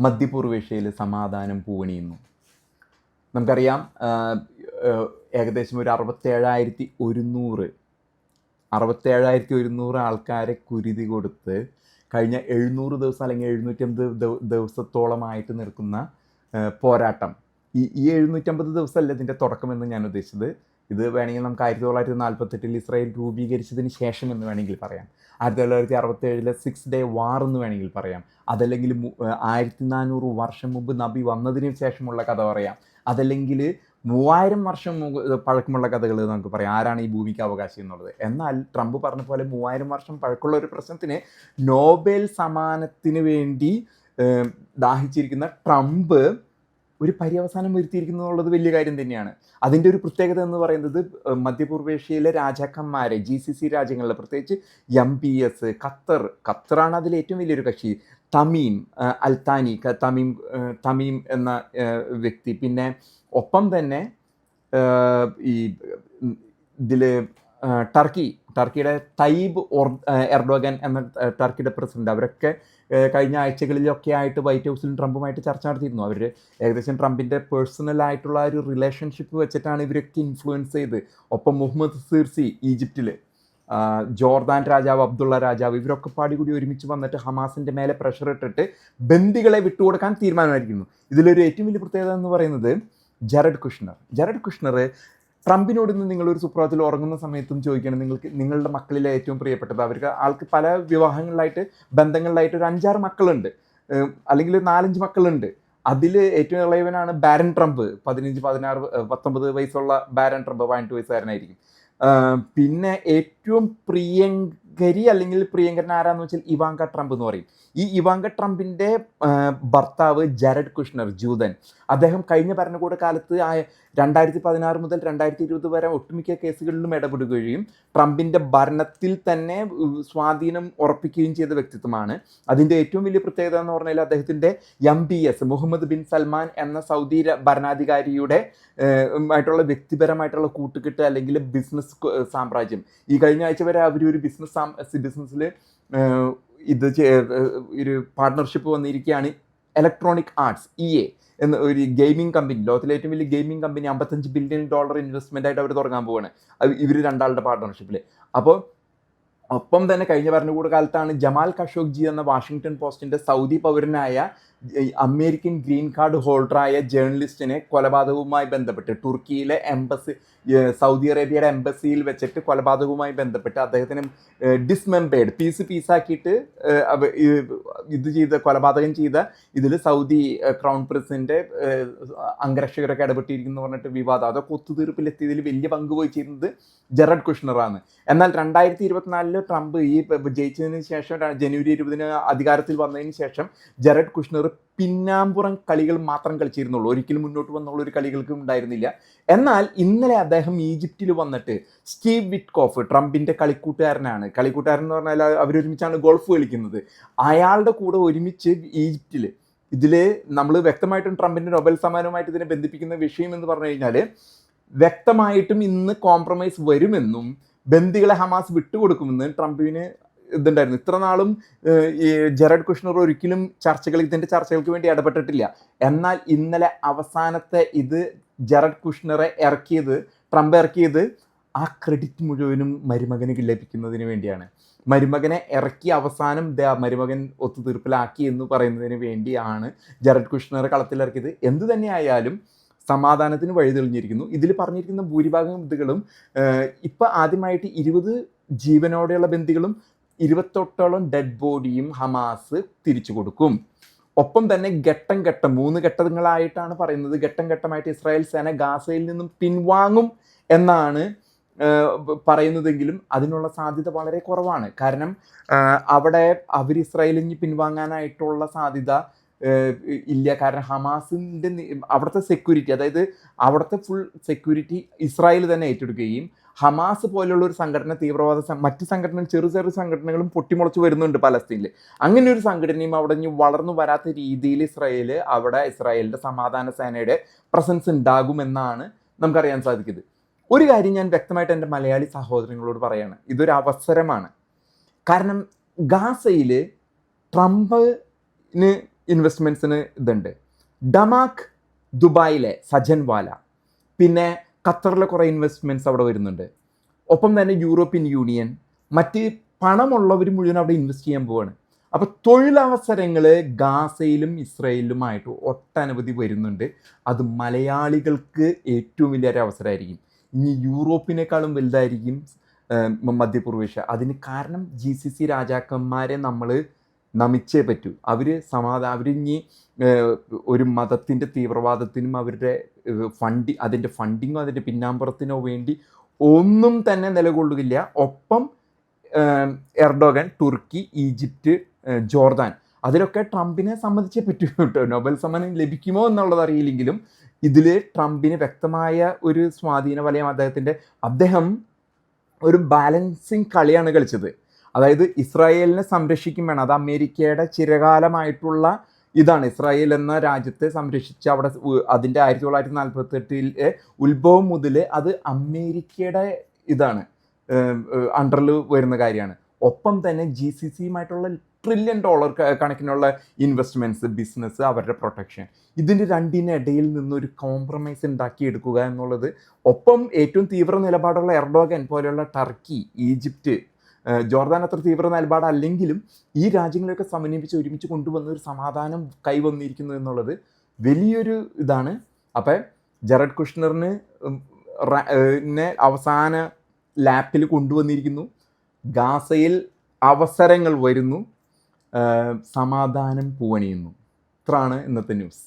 മധ്യപൂർവേഷ്യയിൽ സമാധാനം പൂവണിയുന്നു. നമുക്കറിയാം ഏകദേശം ഒരു 67,100 ആൾക്കാരെ കുരുതി കൊടുത്ത് കഴിഞ്ഞ 700 ദിവസം അല്ലെങ്കിൽ 750 ദിവസത്തോളമായിട്ട് നിൽക്കുന്ന പോരാട്ടം. ഈ 750 ദിവസമല്ല ഇതിൻ്റെ തുടക്കമെന്ന് ഞാൻ ഉദ്ദേശിച്ചത്. ഇത് വേണമെങ്കിൽ നമുക്ക് 1948 ഇസ്രായേൽ രൂപീകരിച്ചതിന് ശേഷം എന്ന് വേണമെങ്കിൽ പറയാം. 1967 6 ഡേ വാർ എന്ന് വേണമെങ്കിൽ പറയാം. അതല്ലെങ്കിൽ 1400 വർഷം മുമ്പ് നബി വന്നതിന് ശേഷമുള്ള കഥ പറയാം. അതല്ലെങ്കിൽ 3000 വർഷം പഴക്കമുള്ള കഥകൾ നമുക്ക് പറയാം, ആരാണ് ഈ ഭൂമിക്ക് അവകാശം എന്നുള്ളത്. എന്നാൽ ട്രംപ് പറഞ്ഞ പോലെ 3000 വർഷം പഴക്കമുള്ള ഒരു പ്രശ്നത്തിന് നോബൽ സമ്മാനത്തിന് വേണ്ടി ദാഹിച്ചിരിക്കുന്ന ട്രംപ് ഒരു പര്യവസാനം വരുത്തിയിരിക്കുന്നു എന്നുള്ളത് വലിയ കാര്യം തന്നെയാണ്. അതിൻ്റെ ഒരു പ്രത്യേകത എന്ന് പറയുന്നത് മധ്യപൂർവേഷ്യയിലെ രാജാക്കന്മാരെ, GCC രാജ്യങ്ങളിലെ പ്രത്യേകിച്ച് MBS, ഖത്തറാണ് അതിൽ ഏറ്റവും വലിയൊരു കക്ഷി. തമീം അൽത്താനി, തമീം എന്ന വ്യക്തി, പിന്നെ ഒപ്പം തന്നെ ഈ ഇതിൽ ടർക്കിയുടെ തയ്യിബ് എർഡോഗൻ എന്ന ടർക്കിയുടെ പ്രസിഡന്റ്, അവരൊക്കെ കഴിഞ്ഞ ആഴ്ചകളിലൊക്കെ ആയിട്ട് വൈറ്റ് ഹൗസിലും ട്രംപുമായിട്ട് ചർച്ച നടത്തിയിരുന്നു. അവർ ഏകദേശം ട്രംപിൻ്റെ പേഴ്സണലായിട്ടുള്ള ഒരു റിലേഷൻഷിപ്പ് വെച്ചിട്ടാണ് ഇവരൊക്കെ ഇൻഫ്ലുവൻസ് ചെയ്ത്. ഒപ്പം മുഹമ്മദ് സിർസി ഈജിപ്തിൽ, ജോർദാൻ രാജാവ് അബ്ദുള്ള രാജാവ്, ഇവരൊക്കെ പാടികൂടി ഒരുമിച്ച് വന്നിട്ട് ഹമാസിൻ്റെ മേലെ പ്രഷർ ഇട്ടിട്ട് ബന്ദികളെ വിട്ടുകൊടുക്കാൻ തീരുമാനമായിരിക്കുന്നു. ഇതിലൊരു ഏറ്റവും വലിയ പ്രത്യേകത എന്ന് പറയുന്നത് ജെറഡ് കുഷ്ണർ ട്രംപിനോട് നിന്ന് നിങ്ങളൊരു സുപ്രഭാതത്തിൽ ഉറങ്ങുന്ന സമയത്തും ചോദിക്കണം, നിങ്ങളുടെ മക്കളിലെ ഏറ്റവും പ്രിയപ്പെട്ടത്, ആൾക്ക് പല വിവാഹങ്ങളിലായിട്ട് ബന്ധങ്ങളിലായിട്ട് ഒരു 5-6 മക്കളുണ്ട്, അല്ലെങ്കിൽ 4-5 മക്കളുണ്ട്. അതിൽ ഏറ്റവും ഇളയവനാണ് ബാരൻ ട്രംപ്. 15, 16, 19 വയസ്സുള്ള ബാരൻ ട്രംപ് 18 വയസ്സുകാരനായിരിക്കും. പിന്നെ ഏറ്റവും പ്രിയങ്കരി അല്ലെങ്കിൽ പ്രിയങ്കരൻ ആരാന്ന് വെച്ചാൽ ഇവാങ്ക ട്രംപ് എന്ന് പറയും. ഈ ഇവാങ്ക ട്രംപിൻ്റെ ഭർത്താവ് ജെറഡ് കുഷ്ണർ, ജൂതൻ, അദ്ദേഹം കഴിഞ്ഞ ഭരണകൂട കാലത്ത് 2016 മുതൽ 2020 വരെ ഒട്ടുമിക്ക കേസുകളിലും ഇടപെടുകയും ട്രംപിൻ്റെ ഭരണത്തിൽ തന്നെ സ്വാധീനം ഉറപ്പിക്കുകയും ചെയ്ത വ്യക്തിത്വമാണ്. അതിൻ്റെ ഏറ്റവും വലിയ പ്രത്യേകത എന്ന് പറഞ്ഞാൽ അദ്ദേഹത്തിൻ്റെ MBS, മുഹമ്മദ് ബിൻ സൽമാൻ എന്ന സൗദി ഭരണാധികാരിയുടെ ആയിട്ടുള്ള വ്യക്തിപരമായിട്ടുള്ള കൂട്ടുകെട്ട് അല്ലെങ്കിൽ ബിസിനസ് സാമ്രാജ്യം. ഈ കഴിഞ്ഞ ആഴ്ച വരെ അവരൊരു ബിസിനസ്സിൽ ഒരു പാർട്ട്ണർഷിപ്പ് വന്നിരിക്കുകയാണ്. ഇലക്ട്രോണിക് ആർട്സ് EA എന്ന ഒരു ഗെയിമിംഗ് കമ്പനി, ലോകത്തിലെ ഏറ്റവും വലിയ ഗെയിമിംഗ് കമ്പനി, $55 ബില്യൺ ഇൻവെസ്റ്റ്മെൻ്റ് ആയിട്ട് അവർ തുടങ്ങാൻ പോവുകയാണ് ഇവർ രണ്ടാളുടെ പാർട്ട്ണർഷിപ്പിൽ. അപ്പോൾ ഒപ്പം തന്നെ കഴിഞ്ഞ ഭരണകൂട കാലത്താണ് ജമാൽ ഖഷോഗ്ജി എന്ന വാഷിങ്ടൺ പോസ്റ്റിൻ്റെ സൗദി പൗരനായ അമേരിക്കൻ ഗ്രീൻ കാർഡ് ഹോൾഡറായ ജേർണലിസ്റ്റിനെ കൊലപാതകവുമായി ബന്ധപ്പെട്ട് തുർക്കിയിലെ സൗദി അറേബ്യയുടെ എംബസിയിൽ വെച്ചിട്ട് കൊലപാതകവുമായി ബന്ധപ്പെട്ട് അദ്ദേഹത്തിന് ഡിസ്മെമ്പേർഡ്, പീസാക്കിയിട്ട് കൊലപാതകം ചെയ്ത ഇതിൽ സൗദി ക്രൗൺ പ്രിൻസിൻ്റെ അംഗരക്ഷകരൊക്കെ ഇടപെട്ടിരിക്കുന്നു പറഞ്ഞിട്ട് വിവാദം. അതൊക്കെ ഒത്തുതീർപ്പിലെത്തിയതിൽ വലിയ പങ്ക് വഹിച്ചിരുന്നത് ജെറഡ് കുഷ്ണറാണ്. എന്നാൽ 2024 ട്രംപ് ഈ ജയിച്ചതിന് ശേഷം ജനുവരി 20 അധികാരത്തിൽ വന്നതിന് ശേഷം ജെറഡ് കുഷ്ണർ പിന്നാമ്പുറം കളികൾ മാത്രം കളിച്ചിരുന്നുള്ളൂ, ഒരിക്കലും മുന്നോട്ട് വന്നുള്ള ഒരു കളികൾക്കും ഉണ്ടായിരുന്നില്ല. എന്നാൽ ഇന്നലെ അദ്ദേഹം ഈജിപ്തിൽ വന്നിട്ട് സ്റ്റീവ് വിറ്റ്കോഫ്, ട്രംപിൻ്റെ കളിക്കൂട്ടുകാരൻ എന്ന് പറഞ്ഞാൽ അവരൊരുമിച്ചാണ് ഗോൾഫ് കളിക്കുന്നത്, അയാളുടെ കൂടെ ഒരുമിച്ച് ഈജിപ്തിൽ, ഇതിൽ നമ്മൾ വ്യക്തമായിട്ടും ട്രംപിൻ്റെ നൊബേൽ സമ്മാനവുമായിട്ട് ഇതിനെ ബന്ധിപ്പിക്കുന്ന വിഷയം എന്ന് പറഞ്ഞു കഴിഞ്ഞാൽ വ്യക്തമായിട്ടും ഇന്ന് കോംപ്രമൈസ് വരുമെന്നും ബന്ദികളെ ഹമാസ് വിട്ടുകൊടുക്കുമെന്ന് ട്രംപിന് ഇതുണ്ടായിരുന്നു. ഇത്ര നാളും ഈ ജെറഡ് കുഷ്ണർ ഒരിക്കലും ഇതിൻ്റെ ചർച്ചകൾക്ക് വേണ്ടി ഇടപെട്ടിട്ടില്ല. എന്നാൽ ഇന്നലെ അവസാനത്തെ ഇത് ജെറഡ് കുഷ്ണറെ ട്രംപ് ഇറക്കിയത് ആ ക്രെഡിറ്റ് മുഴുവനും മരുമകന് ലഭിക്കുന്നതിന് വേണ്ടിയാണ്. മരുമകനെ ഇറക്കി അവസാനം മരുമകൻ ഒത്തുതീർപ്പിലാക്കി എന്ന് പറയുന്നതിന് വേണ്ടിയാണ് ജെറഡ് കുഷ്ണറെ കളത്തിലിറക്കിയത്. എന്തു തന്നെയായാലും സമാധാനത്തിന് വഴി തെളിഞ്ഞിരിക്കുന്നു. ഇതിൽ പറഞ്ഞിരിക്കുന്ന ഭൂരിഭാഗം ഇതുകളും ഇപ്പം ആദ്യമായിട്ട് 20 ജീവനോടെയുള്ള ബന്ദികളും 28ഓളം ഡെഡ് ബോഡിയും ഹമാസ് തിരിച്ചു കൊടുക്കും. ഒപ്പം തന്നെ ഘട്ടം 3 ഘട്ടങ്ങളായിട്ടാണ് പറയുന്നത്. ഘട്ടം ഘട്ടമായിട്ട് ഇസ്രായേൽ സേന ഗാസയിൽ നിന്നും പിൻവാങ്ങും എന്നാണ് പറയുന്നതെങ്കിലും അതിനുള്ള സാധ്യത വളരെ കുറവാണ്. കാരണം അവിടെ ഇസ്രായേലിൽ പിൻവാങ്ങാനായിട്ടുള്ള സാധ്യത ഇല്ല. കാരണം ഹമാസിൻ്റെ അവിടുത്തെ സെക്യൂരിറ്റി, അതായത് അവിടുത്തെ ഫുൾ സെക്യൂരിറ്റി ഇസ്രായേൽ തന്നെ ഏറ്റെടുക്കുകയും ഹമാസ് പോലുള്ള ഒരു സംഘടന, തീവ്രവാദ മറ്റ് സംഘടനകൾ, ചെറു സംഘടനകളും പൊട്ടിമുളച്ച് വരുന്നുണ്ട് പലസ്തീനിൽ. അങ്ങനെ ഒരു സംഘടനയും അവിടെ വളർന്നു വരാത്ത രീതിയിൽ ഇസ്രായേലിൻ്റെ സമാധാന സേനയുടെ പ്രസൻസ് ഉണ്ടാകുമെന്നാണ് നമുക്കറിയാൻ സാധിക്കുന്നത്. ഒരു കാര്യം ഞാൻ വ്യക്തമായിട്ട് എൻ്റെ മലയാളി സഹോദരങ്ങളോട് പറയാണ്, ഇതൊരു അവസരമാണ്. കാരണം ഗാസയിൽ ട്രംപിന് ഇൻവെസ്റ്റ്മെൻറ്റ്സിന് ഇതുണ്ട്. ഡമാക് ദുബായിലെ സജൻവാല, പിന്നെ ഖത്തറിലെ കുറേ ഇൻവെസ്റ്റ്മെൻറ്റ്സ് അവിടെ വരുന്നുണ്ട്. ഒപ്പം തന്നെ യൂറോപ്യൻ യൂണിയൻ, മറ്റ് പണമുള്ളവർ മുഴുവൻ അവിടെ ഇൻവെസ്റ്റ് ചെയ്യാൻ പോവാണ്. അപ്പോൾ തൊഴിലവസരങ്ങൾ ഗാസയിലും ഇസ്രയേലിലുമായിട്ട് ഒട്ടനവധി വരുന്നുണ്ട്. അത് മലയാളികൾക്ക് ഏറ്റവും വലിയൊരു അവസരമായിരിക്കും. ഇനി യൂറോപ്പിനേക്കാളും വലുതായിരിക്കും മധ്യപൂർവേഷ്യ. അതിന് കാരണം GCC രാജാക്കന്മാരെ നമ്മൾ നമിച്ചേ പറ്റൂ. അവരിനി ഒരു മതത്തിൻ്റെ തീവ്രവാദത്തിനും അവരുടെ അതിൻ്റെ ഫണ്ടിങ്ങോ അതിൻ്റെ പിന്നാമ്പുറത്തിനോ വേണ്ടി ഒന്നും തന്നെ നിലകൊള്ളുകയില്ല. ഒപ്പം എർഡോഗൻ, തുർക്കി, ഈജിപ്റ്റ്, ജോർദാൻ, അതിലൊക്കെ ട്രംപിനെ സമ്മതിച്ചേ പറ്റൂ കേട്ടോ. നൊബേൽ സമ്മാനം ലഭിക്കുമോ എന്നുള്ളത് അറിയില്ലെങ്കിലും ഇതിൽ ട്രംപിന് വ്യക്തമായ ഒരു സ്വാധീന വലയം അദ്ദേഹം ഒരു ബാലൻസിങ് കളിയാണ് കളിച്ചത്. അതായത് ഇസ്രായേലിനെ സംരക്ഷിക്കും വേണം. അത് അമേരിക്കയുടെ ചിരകാലമായിട്ടുള്ള ഇതാണ്. ഇസ്രായേൽ എന്ന രാജ്യത്തെ സംരക്ഷിച്ച് അവിടെ അതിൻ്റെ 1948 ഉത്ഭവം മുതൽ അത് അമേരിക്കയുടെ ഇതാണ്, അണ്ടറിൽ വരുന്ന കാര്യമാണ്. ഒപ്പം തന്നെ GCCയുമായിട്ടുള്ള $1 ട്രില്യൺ കണക്കിനുള്ള ഇൻവെസ്റ്റ്മെൻറ്റ്സ്, ബിസിനസ്, അവരുടെ പ്രൊട്ടക്ഷൻ, ഇതിൻ്റെ രണ്ടിനിടയിൽ നിന്നൊരു കോംപ്രമൈസ് ഉണ്ടാക്കിയെടുക്കുക എന്നുള്ളത്. ഒപ്പം ഏറ്റവും തീവ്ര നിലപാടുള്ള എർഡോഗൻ പോലെയുള്ള ടർക്കി, ഈജിപ്റ്റ്, ജോർദാൻ അത്ര തീവ്ര നിലപാടല്ലെങ്കിലും ഈ രാജ്യങ്ങളെയൊക്കെ സമന്വയിപ്പിച്ച് ഒരുമിച്ച് കൊണ്ടുവന്ന ഒരു സമാധാനം കൈവന്നിരിക്കുന്നു എന്നുള്ളത് വലിയൊരു ഇതാണ്. അപ്പം ജറഡ് കുഷ്ണറിന് അവസാന ലാപ്പിൽ കൊണ്ടുവന്നിരിക്കുന്നു. ഗാസയിൽ അവസരങ്ങൾ വരുന്നു, സമാധാനം പൂവണിയുന്നു. ഇത്രയാണ് ഇന്നത്തെ ന്യൂസ്.